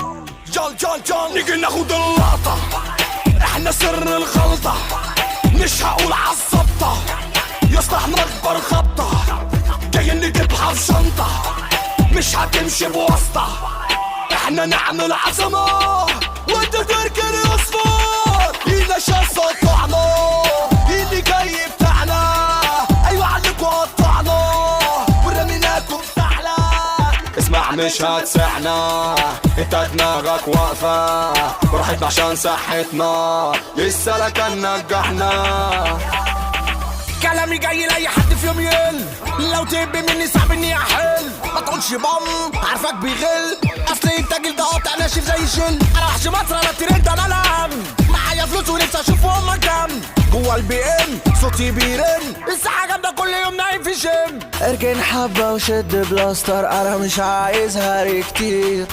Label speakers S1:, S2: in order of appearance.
S1: جال جال جال نيجي ناخد اللقطة، احنا سر الخلطة، مش هقول عالظبطة، يصلح احنا اكبر خبطة، جايين نجيبها في شنطة، مش هتمشي بواسطة، احنا نعمل عظمة وانت تركن يصفر، اينا شاسة طعنا، اللي جاي بتاعنا، ايوه عليكوا قطعنا، ورميناكوا بتاعنا، اسمع مش هتسحنا، انت دماغك واقفة براحتنا عشان صحتنا، لسه لك نجحنا.
S2: كلامي جاي لاي حد في يوم يقل، لو تبي مني صعب اني احل، ما تقولش بام عارفك بيغل، اصل انت جلد قاطع ناشف زي الشل، انا وحش مصر انا الترند انا الهم، معايا فلوس ونفسي اشوف امك كام، جوا البي ام صوتي بيرن، الساعة جامدة كل يوم نايم في جيم،
S3: اركن حبة وشد بلاستر، انا مش عايز هري كتير،